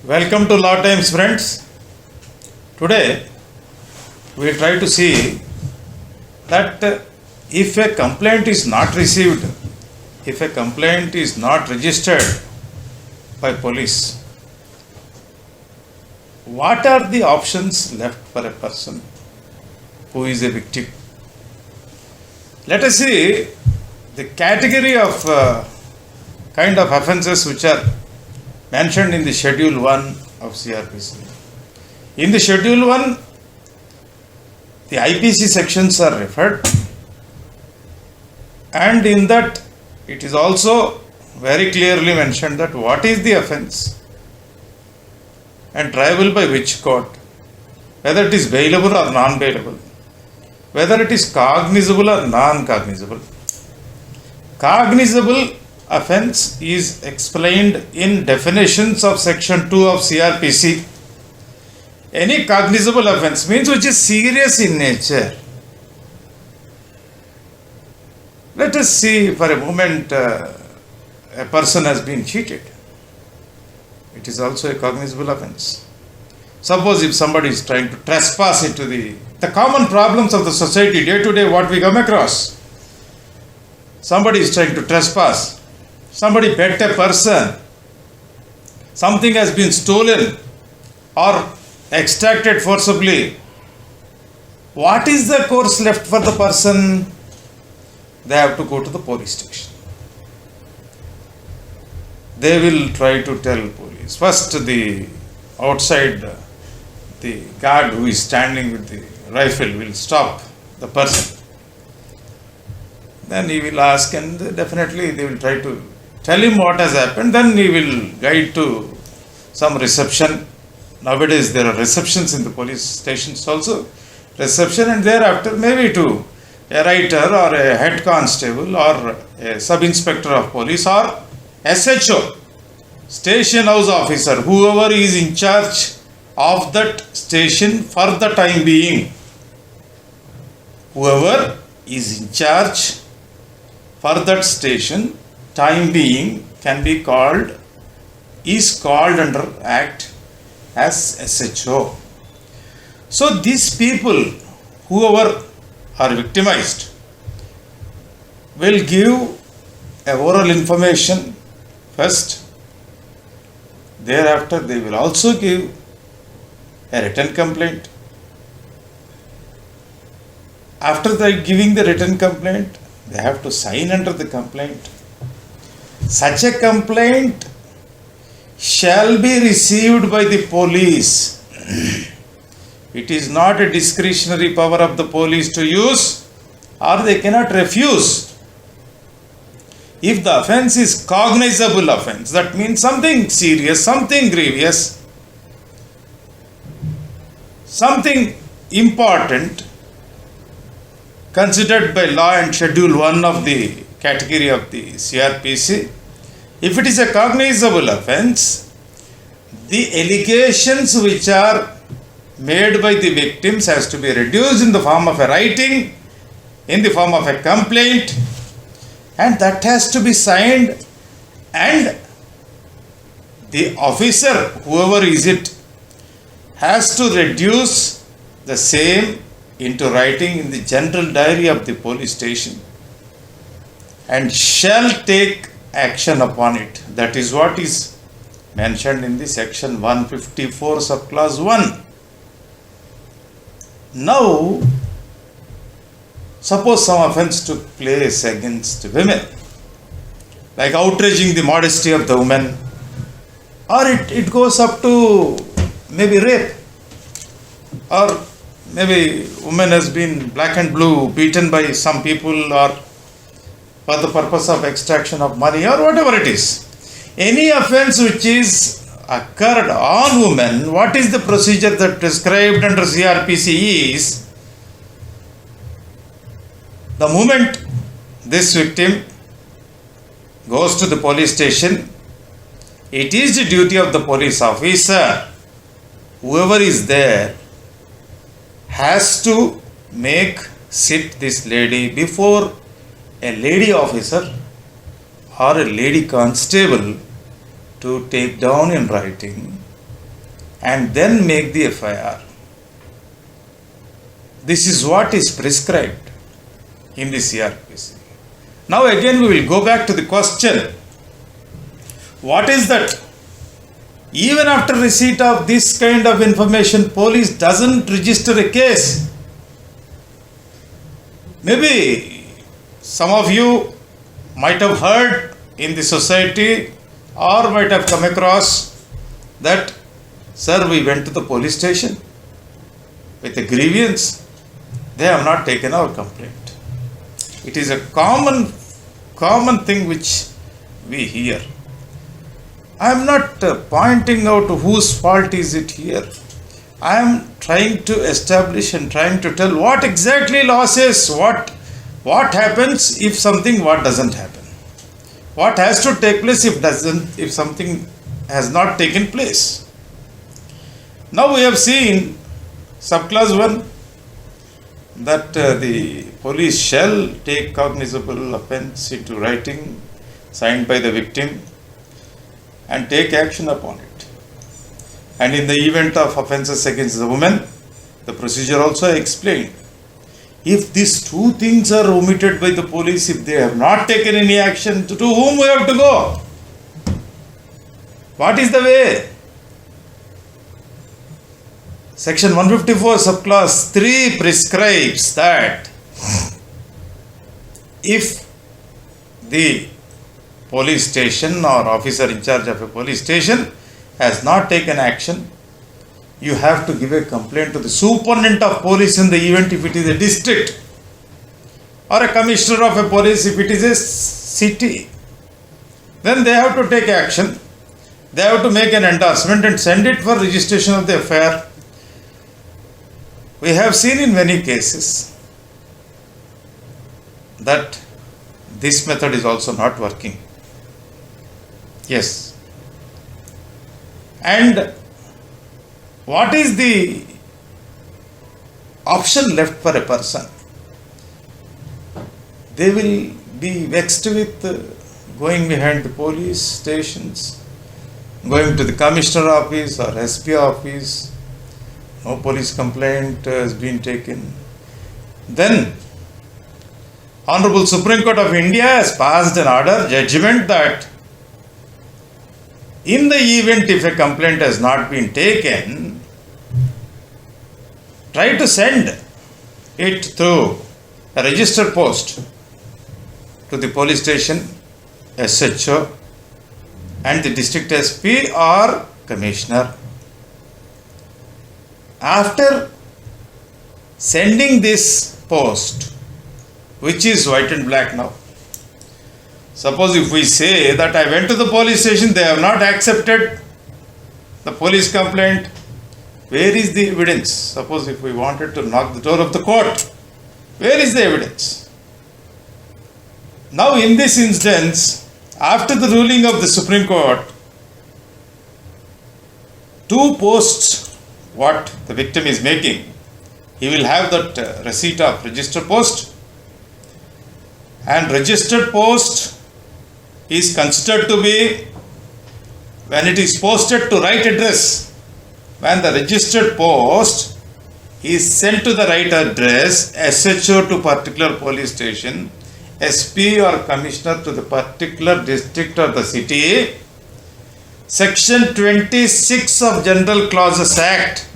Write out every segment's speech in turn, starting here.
Welcome to Law Times, friends. Today we try to see that if a complaint is not received, if a complaint is not registered by police, what are the options left for a person who is a victim? Let us see the category of kind of offences which are mentioned in the Schedule 1 of CRPC. In the Schedule 1, the IPC sections are referred, and in that it is also very clearly mentioned that what is the offence and triable by which court, whether it is bailable or non-bailable, whether it is cognizable or non-cognizable. Cognizable offence is explained in definitions of section 2 of CRPC. Any cognizable offence means which is serious in nature. Let us see for a moment a person has been cheated. It is also a cognizable offence. Suppose if somebody is trying to trespass into the common problems of the society day to day, what we come across. Somebody is trying to trespass. Somebody bet a person. Something has been stolen or extracted forcibly. What is the course left for the person? They have to go to the police station. They will try to tell police. First, the outside, the guard who is standing with the rifle will stop the person. Then he will ask, and definitely they will try to tell him what has happened. Then he will guide to some reception. Nowadays there are receptions in the police stations also. Reception, and thereafter maybe to a writer or a head constable or a sub-inspector of police or SHO, station house officer, whoever is in charge of that station for the time being. Whoever is in charge for that station time being is called under Act as SHO. So these people, whoever are victimized, will give a oral information first. Thereafter they will also give a written complaint. After giving the written complaint, they have to sign under the complaint. Such a complaint shall be received by the police. It is not a discretionary power of the police to use, or they cannot refuse. If the offence is cognizable offence, that means something serious, something grievous, something important considered by law and Schedule 1 of the category of the CRPC. If it is a cognizable offence, the allegations which are made by the victims has to be reduced in the form of a writing, in the form of a complaint, and that has to be signed, and the officer, whoever is it, has to reduce the same into writing in the general diary of the police station and shall take action upon it. That is what is mentioned in the section 154 subclause 1. Now, suppose some offence took place against women, like outraging the modesty of the woman, or it goes up to maybe rape, or maybe woman has been black and blue beaten by some people, or for the purpose of extraction of money, or whatever it is. Any offence which is occurred on women, what is the procedure that prescribed under CRPC is, the moment this victim goes to the police station, it is the duty of the police officer, whoever is there, has to sit this lady before a lady officer or a lady constable to take down in writing and then make the FIR. This is what is prescribed in the CRPC. Now again we will go back to the question. What is that? Even after receipt of this kind of information, police doesn't register a case. Maybe some of you might have heard in the society or might have come across that, sir, we went to the police station with a grievance. They have not taken our complaint. It is a common thing which we hear. I am not pointing out whose fault is it here. I am trying to establish and trying to tell what exactly law says, what happens if what doesn't happen. What has to take place if something has not taken place. Now we have seen subclass 1 that the police shall take cognizable offence into writing signed by the victim and take action upon it. And in the event of offences against the woman, the procedure also explained. If these two things are omitted by the police, if they have not taken any action, to whom we have to go? What is the way? Section 154 subclass 3 prescribes that if the police station or officer in charge of a police station has not taken action, you have to give a complaint to the superintendent of police in the event if it is a district, or a commissioner of a police if it is a city. Then they have to take action. They have to make an endorsement and send it for registration of the FIR. We have seen in many cases that this method is also not working. Yes. And what is the option left for a person? They will be vexed with going behind the police stations, going to the commissioner office or SP office. No police complaint has been taken. Then Honorable Supreme Court of India has passed an order, judgment, that in the event if a complaint has not been taken, try to send it through a registered post to the police station, SHO, and the district SP or commissioner. After sending this post, which is white and black now, suppose if we say that I went to the police station, they have not accepted the police complaint, where is the evidence? Suppose if we wanted to knock the door of the court, where is the evidence? Now in this instance, after the ruling of the Supreme Court, two posts what the victim is making, he will have that receipt of registered post, and registered post is considered to be when it is posted to right address. When the registered post is sent to the right address, SHO to particular police station, SP or commissioner to the particular district or the city, Section 26 of General Clauses Act,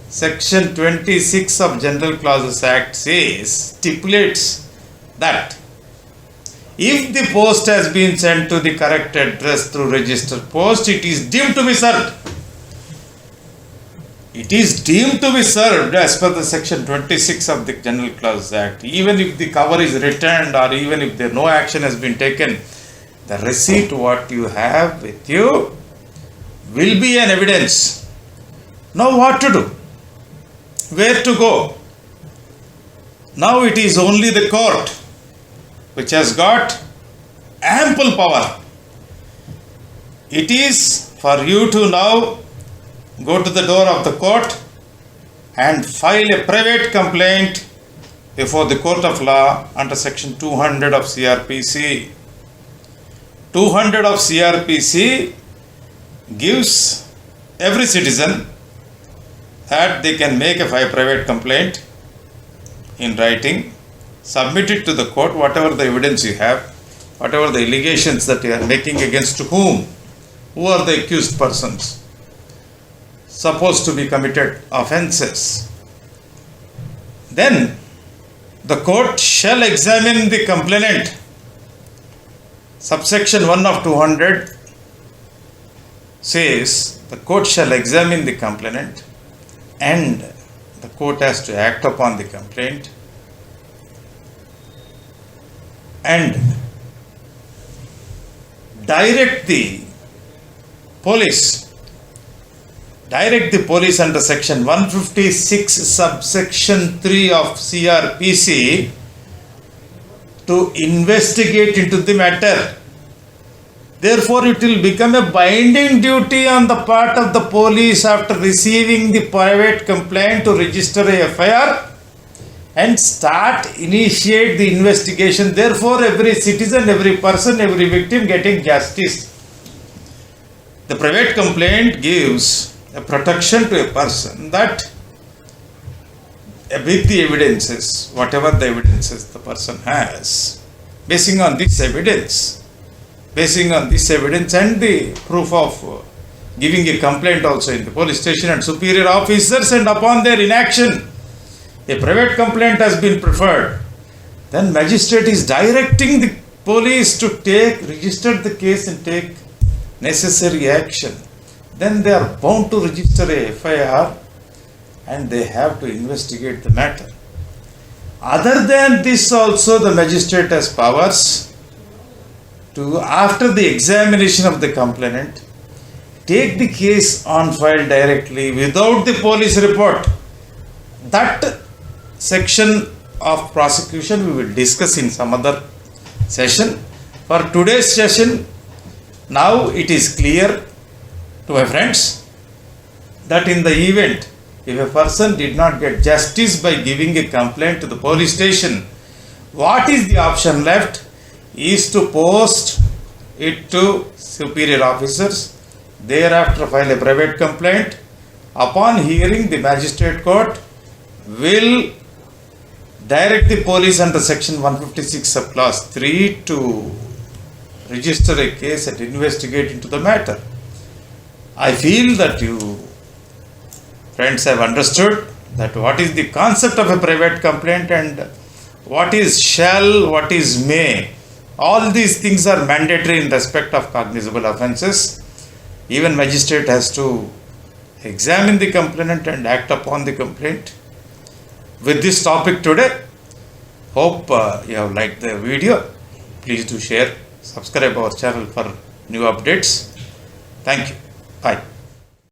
Section 26 of General Clauses Act stipulates that if the post has been sent to the correct address through registered post, it is deemed to be served. It is deemed to be served as per the Section 26 of the General Clauses Act. Even if the cover is returned or even if no action has been taken, the receipt what you have with you will be an evidence. Now what to do? Where to go? Now it is only the court which has got ample power. It is for you to now go to the door of the court and file a private complaint before the court of law under section 200 of CRPC. 200 of CRPC gives every citizen that they can make a private complaint in writing, submit it to the court, whatever the evidence you have, whatever the allegations that you are making against whom, who are the accused persons supposed to be committed offences. Then the court shall examine the complainant. Subsection 1 of 200 says the court shall examine the complainant and the court has to act upon the complaint and direct the police under section 156 subsection 3 of CRPC to investigate into the matter. Therefore, it will become a binding duty on the part of the police after receiving the private complaint to register a FIR and initiate the investigation. Therefore, every citizen, every person, every victim getting justice. The private complaint gives a protection to a person that with the evidences, whatever the evidences the person has, basing on this evidence and the proof of giving a complaint also in the police station and superior officers, and upon their inaction, a private complaint has been preferred, then magistrate is directing the police to register the case and take necessary action. Then they are bound to register a FIR and they have to investigate the matter. Other than this also, the magistrate has powers to, after the examination of the complainant, take the case on file directly without the police report. That section of prosecution we will discuss in some other session. For today's session, now it is clear to my friends that in the event if a person did not get justice by giving a complaint to the police station, what is the option left is to post it to superior officers, thereafter file a private complaint. Upon hearing, the magistrate court will direct the police under section 156 of clause 3 to register a case and investigate into the matter. I feel that you friends have understood that what is the concept of a private complaint and what is shall, what is may. All these things are mandatory in respect of cognizable offences. Even magistrate has to examine the complainant and act upon the complaint. With this topic today, hope you have liked the video. Please do share, subscribe our channel for new updates. Thank you. Bye.